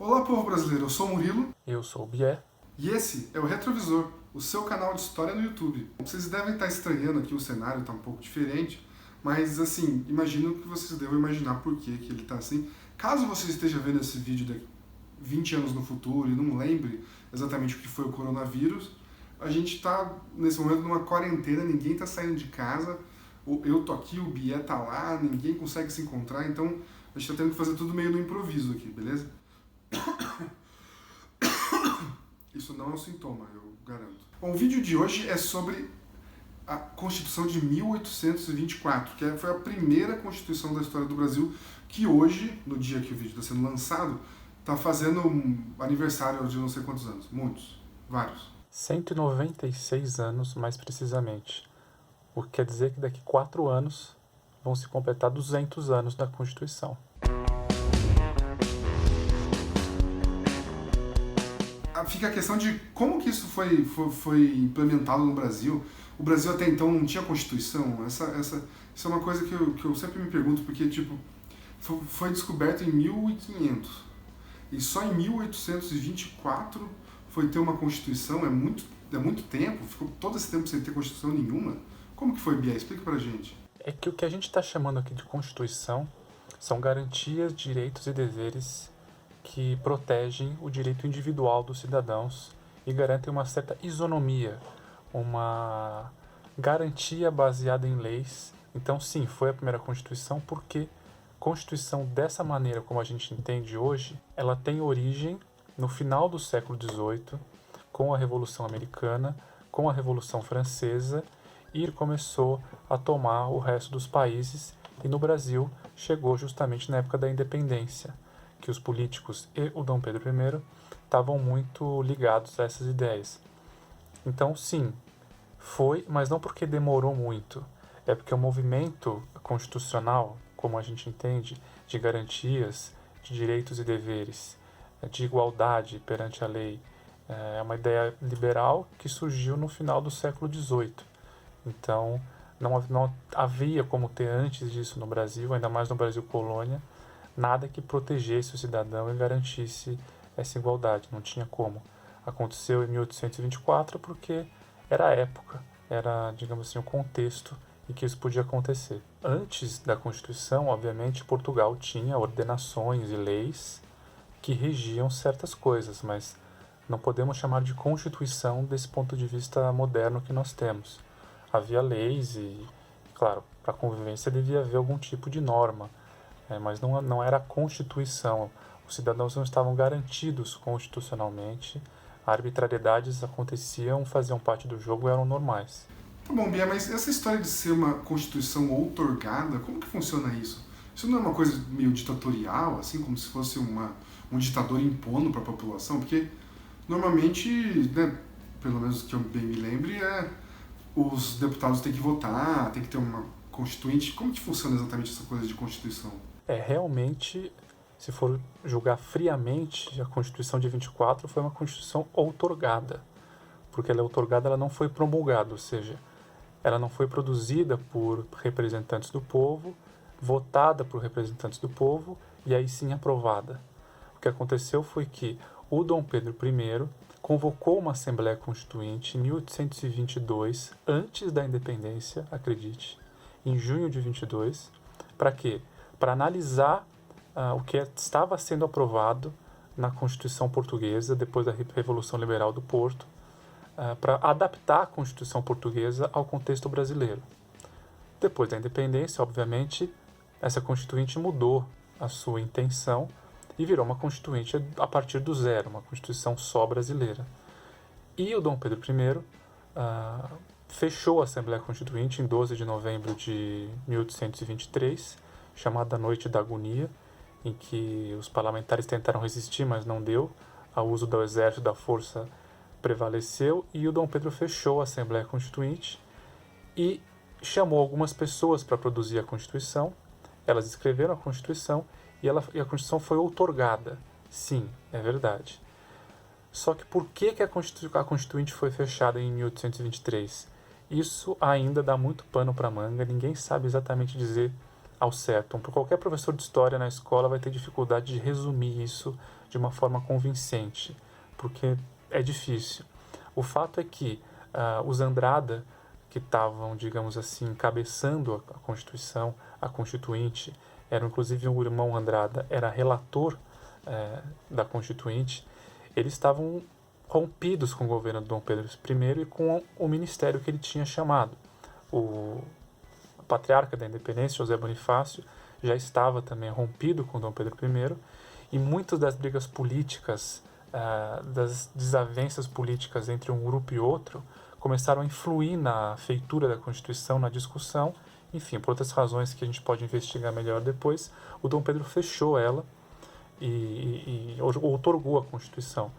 Olá, povo brasileiro, eu sou o Murilo Eu sou o Bié. e esse é o Retrovisor, o seu canal de história no YouTube. Vocês devem estar estranhando aqui, o cenário está um pouco diferente, mas assim, imagino que vocês devem imaginar por que ele está assim. Caso você esteja vendo esse vídeo daqui 20 anos no futuro e não lembre exatamente o que foi o coronavírus, a gente está nesse momento numa quarentena, ninguém está saindo de casa, eu tô aqui, o Bié tá lá, ninguém consegue se encontrar, então a gente está tendo que fazer tudo meio no improviso aqui, beleza? Isso não é um sintoma, eu garanto. Bom, o vídeo de hoje é sobre a Constituição de 1824, que foi a primeira Constituição da história do Brasil, que hoje, no dia que o vídeo está sendo lançado, está fazendo um aniversário de não sei quantos anos. Muitos. Vários. 196 anos, mais precisamente. O que quer dizer que daqui 4 anos vão se completar 200 anos da Constituição. Fica a questão de como que isso foi implementado no Brasil. O Brasil até então não tinha Constituição. Isso é uma coisa que eu sempre me pergunto, porque tipo, foi descoberto em 1500 e só em 1824 foi ter uma Constituição. É muito tempo, ficou todo esse tempo sem ter Constituição nenhuma. Como que foi, Bia? Explica pra gente. É que o que a gente está chamando aqui de Constituição são garantias, direitos e deveres que protegem o direito individual dos cidadãos e garantem uma certa isonomia, uma garantia baseada em leis. Então, sim, foi a primeira Constituição porque Constituição dessa maneira como a gente entende hoje, ela tem origem no final do século XVIII, com a Revolução Americana, com a Revolução Francesa, e começou a tomar o resto dos países, e no Brasil chegou justamente na época da independência, que os políticos e o Dom Pedro I estavam muito ligados a essas ideias. Então, sim, foi, mas não porque demorou muito, é porque o movimento constitucional, como a gente entende, de garantias, de direitos e deveres, de igualdade perante a lei, é uma ideia liberal que surgiu no final do século XVIII. Então, não havia como ter antes disso no Brasil, ainda mais no Brasil colônia, nada que protegesse o cidadão e garantisse essa igualdade. Não tinha como. Aconteceu em 1824 porque era a época, era, digamos assim, o contexto em que isso podia acontecer. Antes da Constituição, obviamente, Portugal tinha ordenações e leis que regiam certas coisas, mas não podemos chamar de Constituição desse ponto de vista moderno que nós temos. Havia leis e, claro, para a convivência devia haver algum tipo de norma, mas não era a Constituição. Os cidadãos não estavam garantidos constitucionalmente, arbitrariedades aconteciam, faziam parte do jogo e eram normais. Tá bom, Bia, mas essa história de ser uma Constituição outorgada, como que funciona isso? Isso não é uma coisa meio ditatorial, assim, como se fosse um ditador impondo para a população? Porque normalmente, né, pelo menos que eu bem me lembre, os deputados têm que votar, tem que ter uma constituinte. Como que funciona exatamente essa coisa de Constituição? Realmente, se for julgar friamente, a Constituição de 24 foi uma Constituição outorgada, porque ela é outorgada, ela não foi promulgada, ou seja, ela não foi produzida por representantes do povo, votada por representantes do povo e aí sim aprovada. O que aconteceu foi que o Dom Pedro I convocou uma Assembleia Constituinte em 1822, antes da independência, acredite, em junho de 22, para quê? Para analisar o que estava sendo aprovado na Constituição Portuguesa, depois da Revolução Liberal do Porto, para adaptar a Constituição Portuguesa ao contexto brasileiro. Depois da independência, obviamente, essa Constituinte mudou a sua intenção e virou uma Constituinte a partir do zero, uma Constituição só brasileira. E o Dom Pedro I fechou a Assembleia Constituinte em 12 de novembro de 1823, chamada Noite da Agonia, em que os parlamentares tentaram resistir, mas não deu. O uso do exército, da força, prevaleceu e o Dom Pedro fechou a Assembleia Constituinte e chamou algumas pessoas para produzir a Constituição. Elas escreveram a Constituição e a Constituição foi outorgada. Sim, é verdade. Só que por que a Constituinte foi fechada em 1823? Isso ainda dá muito pano para manga, ninguém sabe exatamente dizer ao certo. Qualquer professor de história na escola vai ter dificuldade de resumir isso de uma forma convincente, porque é difícil. O fato é que os Andrada, que estavam, digamos assim, encabeçando a Constituição, a Constituinte, era inclusive o irmão Andrada, era relator da Constituinte, eles estavam rompidos com o governo de Dom Pedro I e com o ministério que ele tinha chamado. O patriarca da independência, José Bonifácio, já estava também rompido com Dom Pedro I, e muitas das brigas políticas, das desavenças políticas entre um grupo e outro, começaram a influir na feitura da Constituição, na discussão. Enfim, por outras razões que a gente pode investigar melhor depois, o Dom Pedro fechou ela e outorgou a Constituição.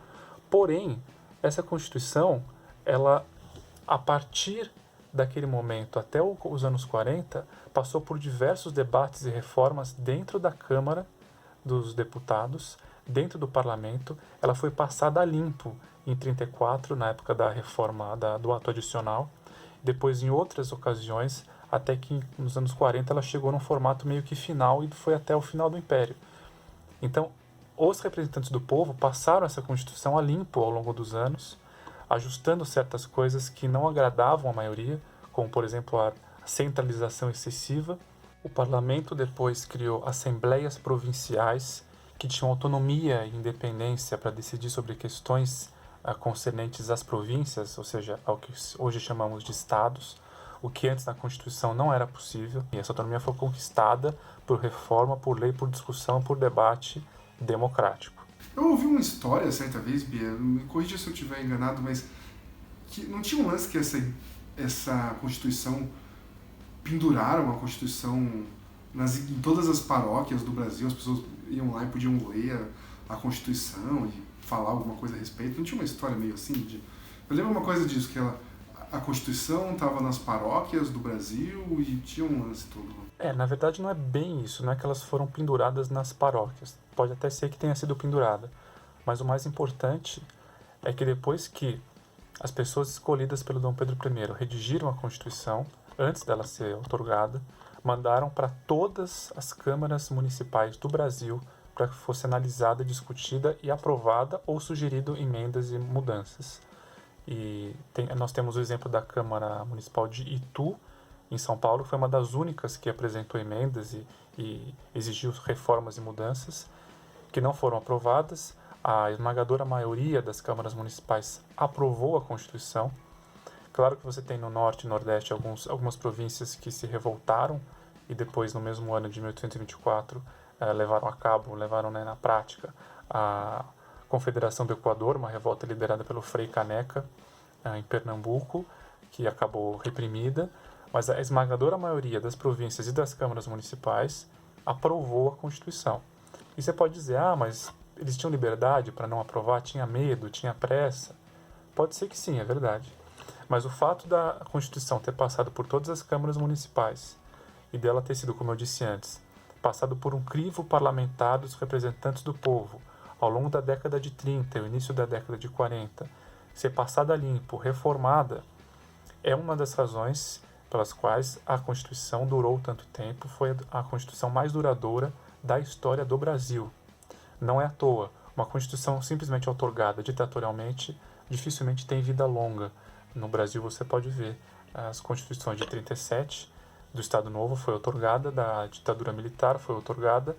Porém, essa Constituição, ela, a partir daquele momento até os anos 40, passou por diversos debates e reformas dentro da Câmara dos Deputados, dentro do Parlamento. Ela foi passada a limpo em 34, na época da reforma do ato adicional, depois em outras ocasiões, até que nos anos 40 ela chegou num formato meio que final e foi até o final do Império. Então, os representantes do povo passaram essa Constituição a limpo ao longo dos anos, ajustando certas coisas que não agradavam a maioria, como, por exemplo, a centralização excessiva. O parlamento depois criou assembleias provinciais que tinham autonomia e independência para decidir sobre questões concernentes às províncias, ou seja, ao que hoje chamamos de estados, o que antes na Constituição não era possível. E essa autonomia foi conquistada por reforma, por lei, por discussão, por debate democrático. Eu ouvi uma história certa vez, Bia, me corrija se eu estiver enganado, mas que não tinha um lance que essa Constituição, penduraram a Constituição em todas as paróquias do Brasil, as pessoas iam lá e podiam ler a Constituição e falar alguma coisa a respeito. Não tinha uma história meio assim? Eu lembro uma coisa disso, que a Constituição estava nas paróquias do Brasil e tinha um lance todo. Na verdade não é bem isso, não é que elas foram penduradas nas paróquias. Pode até ser que tenha sido pendurada, mas o mais importante é que depois que as pessoas escolhidas pelo Dom Pedro I redigiram a Constituição, antes dela ser outorgada, mandaram para todas as câmaras municipais do Brasil para que fosse analisada, discutida e aprovada ou sugerido emendas e mudanças. E nós temos o exemplo da Câmara Municipal de Itu, em São Paulo, que foi uma das únicas que apresentou emendas e exigiu reformas e mudanças, que não foram aprovadas. A esmagadora maioria das câmaras municipais aprovou a Constituição. Claro que você tem no Norte e Nordeste algumas províncias que se revoltaram e depois, no mesmo ano de 1824, levaram na prática a Confederação do Equador, uma revolta liderada pelo Frei Caneca, em Pernambuco, que acabou reprimida, mas a esmagadora maioria das províncias e das câmaras municipais aprovou a Constituição. E você pode dizer, mas eles tinham liberdade para não aprovar, tinha medo, tinha pressa. Pode ser que sim, é verdade. Mas o fato da Constituição ter passado por todas as câmaras municipais e dela ter sido, como eu disse antes, passado por um crivo parlamentar dos representantes do povo ao longo da década de 30 e o início da década de 40, ser passada a limpo, reformada, é uma das razões pelas quais a Constituição durou tanto tempo, foi a Constituição mais duradoura da história do Brasil. Não é à toa, uma Constituição simplesmente outorgada ditatorialmente dificilmente tem vida longa. No Brasil você pode ver as Constituições de 37, do Estado Novo foi outorgada, da ditadura militar foi outorgada,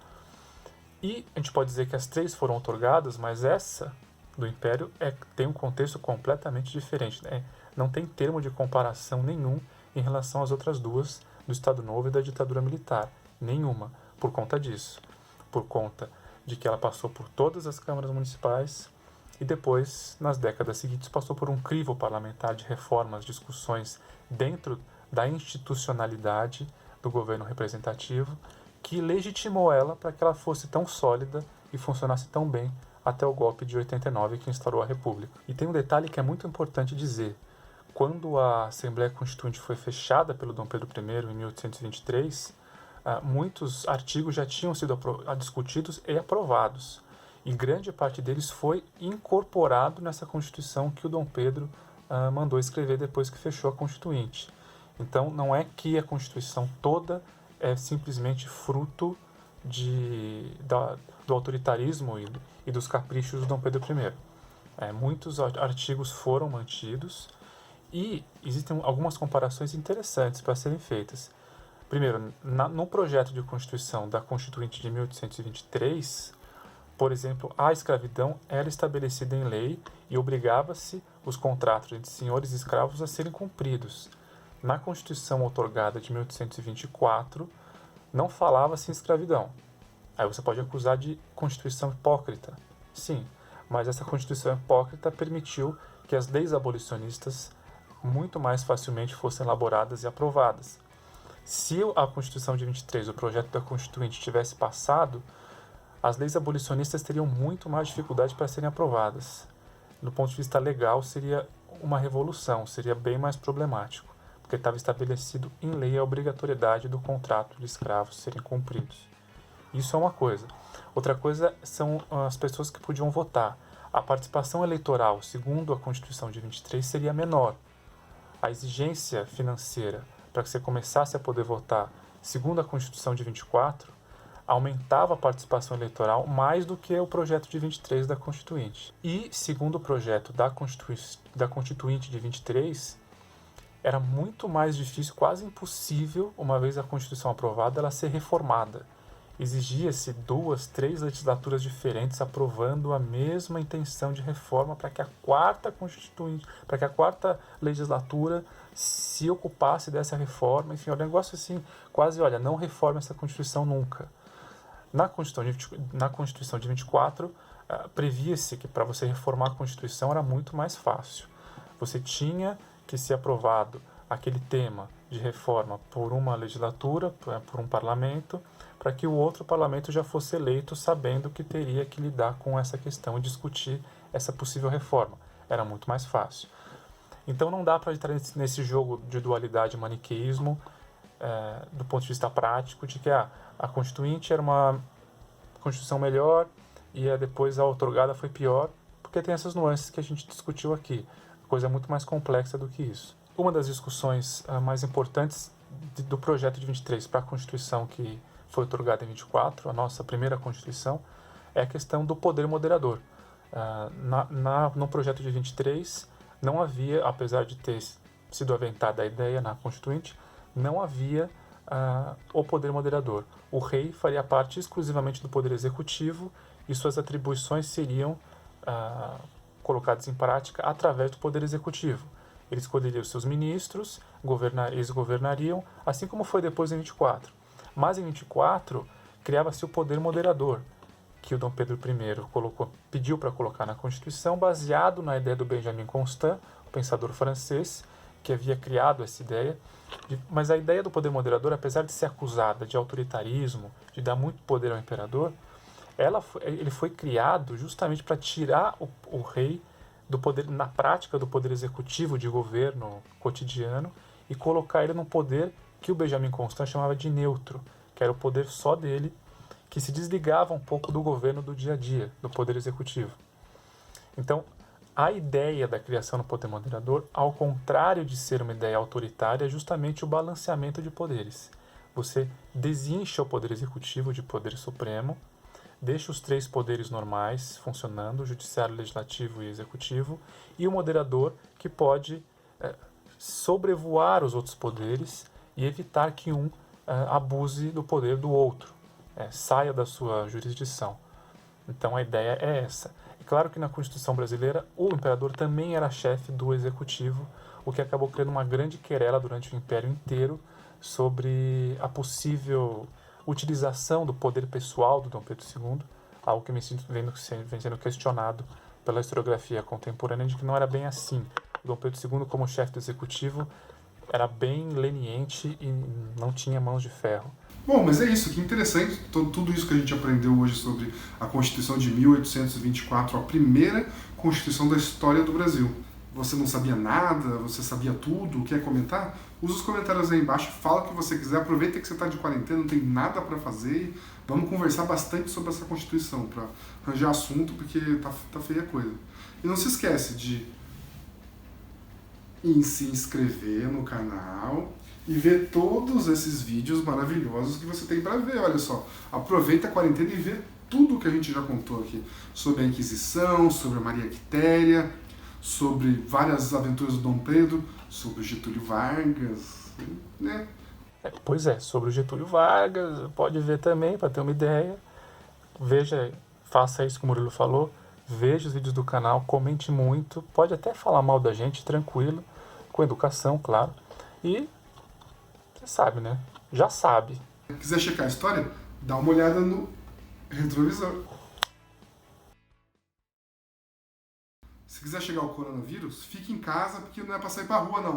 e a gente pode dizer que as três foram outorgadas, mas essa do Império tem um contexto completamente diferente. Não tem termo de comparação nenhum em relação às outras duas, do Estado Novo e da ditadura militar. Nenhuma, por conta disso. Por conta de que ela passou por todas as câmaras municipais e depois, nas décadas seguintes, passou por um crivo parlamentar de reformas, discussões dentro da institucionalidade do governo representativo, que legitimou ela para que ela fosse tão sólida e funcionasse tão bem até o golpe de 89 que instaurou a República. E tem um detalhe que é muito importante dizer. Quando a Assembleia Constituinte foi fechada pelo Dom Pedro I em 1823, muitos artigos já tinham sido discutidos e aprovados. E grande parte deles foi incorporado nessa Constituição que o Dom Pedro mandou escrever depois que fechou a Constituinte. Então, não é que a Constituição toda é simplesmente fruto do autoritarismo e dos caprichos do Dom Pedro I. Muitos artigos foram mantidos e existem algumas comparações interessantes para serem feitas. Primeiro, no projeto de Constituição da Constituinte de 1823, por exemplo, a escravidão era estabelecida em lei e obrigava-se os contratos entre senhores e escravos a serem cumpridos. Na Constituição outorgada de 1824, não falava-se em escravidão. Aí você pode acusar de Constituição hipócrita. Sim, mas essa Constituição hipócrita permitiu que as leis abolicionistas muito mais facilmente fossem elaboradas e aprovadas. Se a Constituição de 23, o projeto da Constituinte, tivesse passado, as leis abolicionistas teriam muito mais dificuldade para serem aprovadas. Do ponto de vista legal, seria uma revolução, seria bem mais problemático, porque estava estabelecido em lei a obrigatoriedade do contrato de escravos serem cumpridos. Isso é uma coisa. Outra coisa são as pessoas que podiam votar. A participação eleitoral, segundo a Constituição de 23, seria menor. A exigência financeira para que você começasse a poder votar, segundo a Constituição de 24, aumentava a participação eleitoral mais do que o projeto de 23 da Constituinte. E, segundo o projeto da Constituinte de 23, era muito mais difícil, quase impossível, uma vez a Constituição aprovada, ela ser reformada. Exigia-se 2, 3 legislaturas diferentes aprovando a mesma intenção de reforma para que a quarta legislatura se ocupasse dessa reforma. Enfim, é um negócio assim, quase, não reforma essa Constituição nunca. Na Constituição de 24, previa-se que para você reformar a Constituição era muito mais fácil. Você tinha que ser aprovado aquele tema de reforma por uma legislatura, por um parlamento, para que o outro parlamento já fosse eleito sabendo que teria que lidar com essa questão e discutir essa possível reforma. Era muito mais fácil. Então não dá para entrar nesse jogo de dualidade maniqueísmo, do ponto de vista prático, de que a Constituinte era uma Constituição melhor e depois a outorgada foi pior, porque tem essas nuances que a gente discutiu aqui. A coisa é muito mais complexa do que isso. Uma das discussões mais importantes do projeto de 23 para a Constituição que foi outorgada em 24, a nossa primeira Constituição, é a questão do poder moderador. No projeto de 23, não havia, apesar de ter sido aventada a ideia na Constituinte, não havia o poder moderador. O rei faria parte exclusivamente do poder executivo e suas atribuições seriam colocadas em prática através do poder executivo. Ele escolheria os seus ministros, eles governariam, assim como foi depois em 24. Mas em 24, criava-se o poder moderador, que o Dom Pedro I pediu para colocar na Constituição, baseado na ideia do Benjamin Constant, o pensador francês, que havia criado essa ideia. Mas a ideia do poder moderador, apesar de ser acusada de autoritarismo, de dar muito poder ao imperador, ele foi criado justamente para tirar o rei do poder, na prática, do poder executivo de governo cotidiano e colocar ele num poder que o Benjamin Constant chamava de neutro, que era o poder só dele, que se desligava um pouco do governo do dia a dia, do poder executivo. Então, a ideia da criação do poder moderador, ao contrário de ser uma ideia autoritária, é justamente o balanceamento de poderes. Você desincha o poder executivo de poder supremo, deixa os 3 poderes normais funcionando, o judiciário, legislativo e executivo, e o moderador que pode sobrevoar os outros poderes e evitar que um abuse do poder do outro, saia da sua jurisdição. Então a ideia é essa. É claro que na Constituição brasileira o imperador também era chefe do executivo, o que acabou criando uma grande querela durante o Império inteiro sobre a possível utilização do poder pessoal do Dom Pedro II, algo que vem sendo questionado pela historiografia contemporânea, de que não era bem assim. O Dom Pedro II, como chefe do executivo, era bem leniente e não tinha mãos de ferro. Bom, mas é isso, que interessante, tudo isso que a gente aprendeu hoje sobre a Constituição de 1824, a primeira Constituição da história do Brasil. Você não sabia nada, você sabia tudo, quer comentar? Usa os comentários aí embaixo, fala o que você quiser, aproveita que você está de quarentena, não tem nada para fazer, vamos conversar bastante sobre essa Constituição, para arranjar assunto, porque tá feia a coisa. E não se esquece de se inscrever no canal e ver todos esses vídeos maravilhosos que você tem para ver. Olha só, aproveita a quarentena e vê tudo que a gente já contou aqui sobre a Inquisição, sobre a Maria Quitéria, sobre várias aventuras do Dom Pedro, sobre o Getúlio Vargas, né? Pois é, sobre o Getúlio Vargas, pode ver também para ter uma ideia. Veja, faça isso que o Murilo falou, veja os vídeos do canal, comente muito, pode até falar mal da gente, tranquilo, com educação, claro. E você sabe, né? Já sabe. Quiser checar a história, dá uma olhada no retrovisor. Se quiser chegar ao coronavírus, fique em casa porque não é pra sair pra rua não.